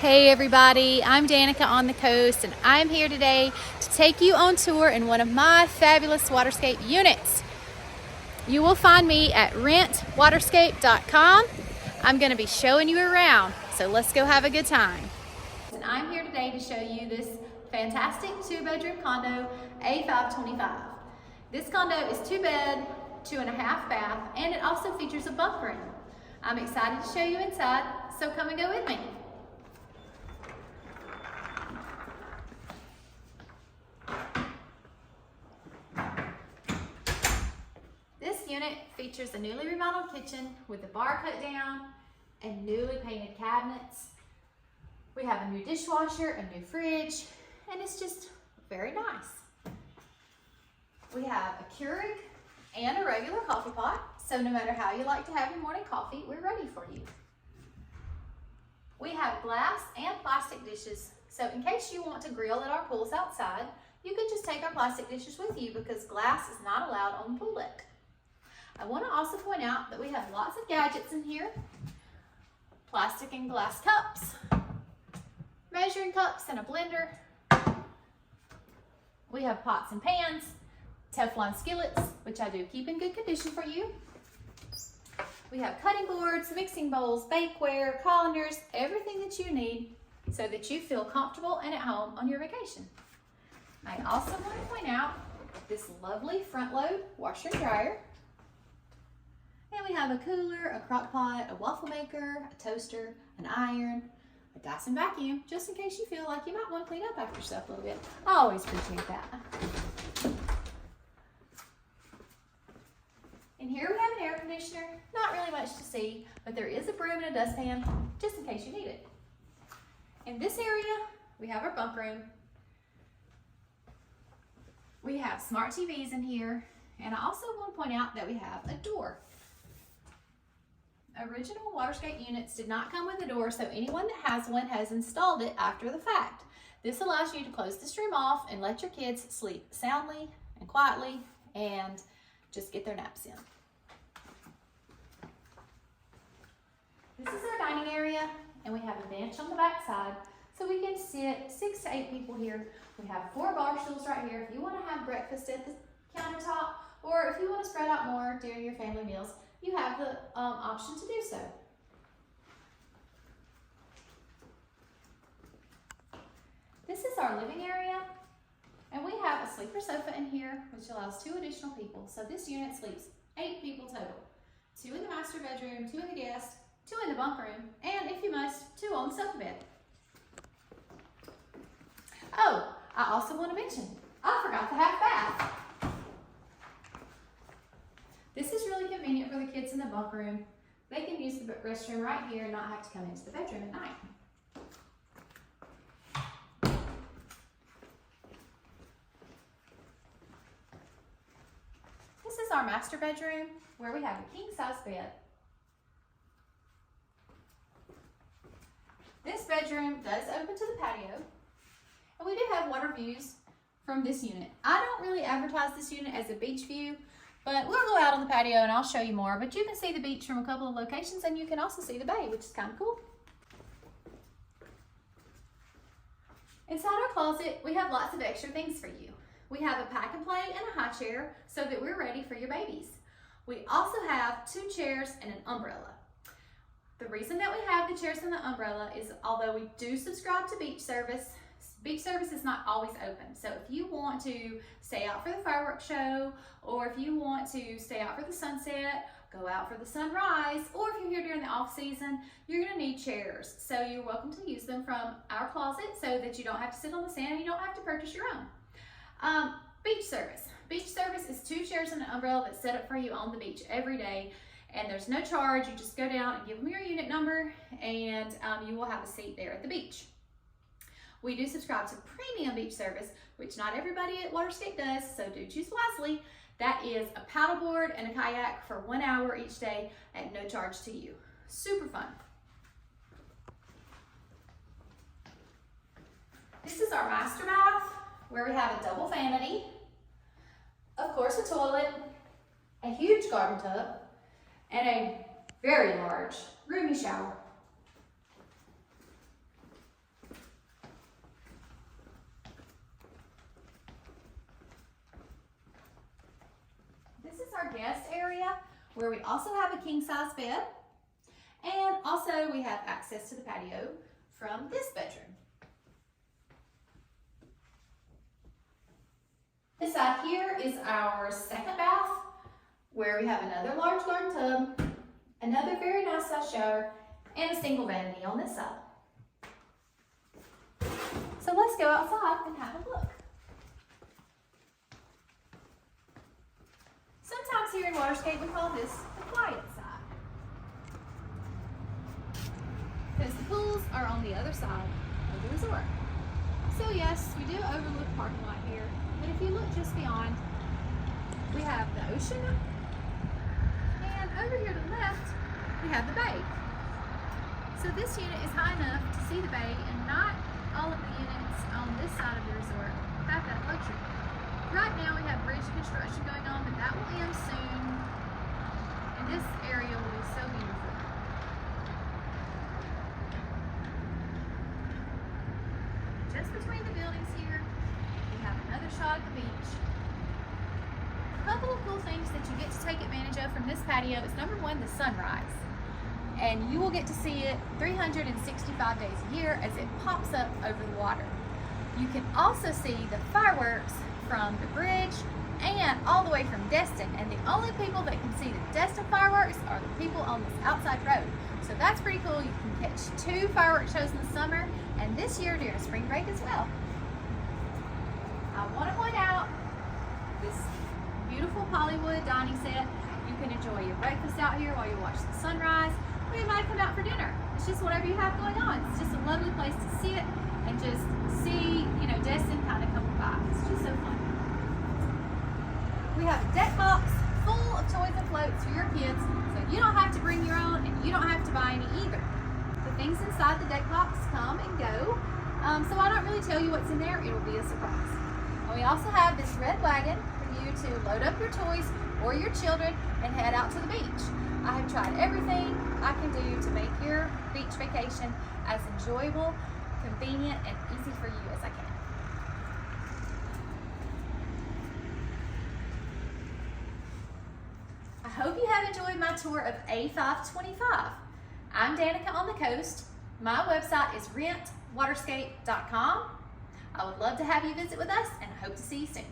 Hey everybody, I'm Danica on the coast and I'm here today to take you on tour in one of my fabulous Waterscape units. You will find me at rentwaterscape.com. I'm going to be showing you around, so let's go have a good time. And I'm here today to show you this fantastic 2-bedroom condo, A525. This condo is 2 bed, 2.5 bath, and it also features a bunk room. I'm excited to show you inside, so come and go with me. This unit features a newly remodeled kitchen with a bar cut down and newly painted cabinets. We have a new dishwasher, a new fridge, and it's just very nice. We have a Keurig and a regular coffee pot, so no matter how you like to have your morning coffee, we're ready for you. We have glass and plastic dishes, so in case you want to grill at our pools outside, you can just take our plastic dishes with you because glass is not allowed on the pool deck. I want to also point out that we have lots of gadgets in here. Plastic and glass cups, measuring cups and a blender. We have pots and pans, Teflon skillets, which I do keep in good condition for you. We have cutting boards, mixing bowls, bakeware, colanders, everything that you need so that you feel comfortable and at home on your vacation. I also want to point out this lovely front load washer and dryer. And we have a cooler, a crock pot, a waffle maker, a toaster, an iron, a Dyson vacuum, just in case you feel like you might want to clean up after yourself a little bit. I always appreciate that. In here we have an air conditioner, not really much to see, but there is a broom and a dustpan, just in case you need it. In this area, we have our bunk room. We have smart TVs in here, and I also want to point out that we have a door. Original Waterscape units did not come with a door, so anyone that has one has installed it after the fact. This allows you to close this room off and let your kids sleep soundly and quietly and just get their naps in. This is our dining area, and we have a bench on the back side, so we can sit 6 to 8 people here. We have 4 bar stools right here if you want to have breakfast at the countertop, or if you want to spread out more during your family meals, you have the option to do so. This is our living area, and we have a sleeper sofa in here, which allows 2 additional people. So this unit sleeps 8 people total. 2 in the master bedroom, 2 in the guest, 2 in the bunk room, and if you must, 2 on the sofa bed. Oh, I also want to mention, I forgot the half bath. This is really convenient for the kids in the bunk room. They can use the restroom right here and not have to come into the bedroom at night. This is our master bedroom where we have a king-size bed. This bedroom does open to the patio, and we do have water views from this unit. I don't really advertise this unit as a beach view, but we'll go out on the patio and I'll show you more. But you can see the beach from a couple of locations, and you can also see the bay, which is kind of cool. Inside our closet, we have lots of extra things for you. We have a pack and play and a high chair so that we're ready for your babies. We also have 2 chairs and an umbrella. The reason that we have the chairs and the umbrella is although we do subscribe to beach service is not always open. So if you want to stay out for the fireworks show, or if you want to stay out for the sunset, go out for the sunrise, or if you're here during the off season, you're gonna need chairs. So you're welcome to use them from our closet so that you don't have to sit on the sand and you don't have to purchase your own. Beach service. Beach service is 2 chairs and an umbrella that's set up for you on the beach every day. And there's no charge. You just go down and give them your unit number, and you will have a seat there at the beach. We do subscribe to premium beach service, which not everybody at Waterscape does, so do choose wisely. That is a paddleboard and a kayak for 1 hour each day at no charge to you. Super fun. This is our master bath, where we have a double vanity, of course a toilet, a huge garden tub, and a very large roomy shower. where we also have a king-size bed. And also we have access to the patio from this bedroom. This side here is our second bath, where we have another large garden tub, another very nice size shower, and a single vanity on this side. So let's go outside and have a look. Sometimes here in Waterscape we call this the quiet side, because the pools are on the other side of the resort. So yes, we do overlook the parking lot here, but if you look just beyond, we have the ocean, and over here to the left, we have the bay. So this unit is high enough to see the bay, and not all of the units on this side of the resort have that luxury. Right now we have bridge construction going on, but that will end soon, and this area will be so beautiful. Just between the buildings here, we have another shot of the beach. A couple of cool things that you get to take advantage of from this patio is number one, the sunrise. And you will get to see it 365 days a year as it pops up over the water. You can also see the fireworks from the bridge and all the way from Destin. And the only people that can see the Destin fireworks are the people on this outside road. So that's pretty cool. You can catch 2 fireworks shows in the summer and this year during spring break as well. I want to point out this beautiful Hollywood dining set. You can enjoy your breakfast out here while you watch the sunrise, or you might come out for dinner. It's just whatever you have going on. It's just a lovely place to sit and just see, Destin kind of come by. It's just so fun. We have a deck box full of toys and floats for your kids, so you don't have to bring your own and you don't have to buy any either. The things inside the deck box come and go, so I don't really tell you what's in there. It'll be a surprise. And we also have this red wagon for you to load up your toys or your children and head out to the beach. I have tried everything I can do to make your beach vacation as enjoyable, convenient, and easy for you as I can. I hope you have enjoyed my tour of A525. I'm Danica on the coast. My website is rentwaterscape.com. I would love to have you visit with us and I hope to see you soon.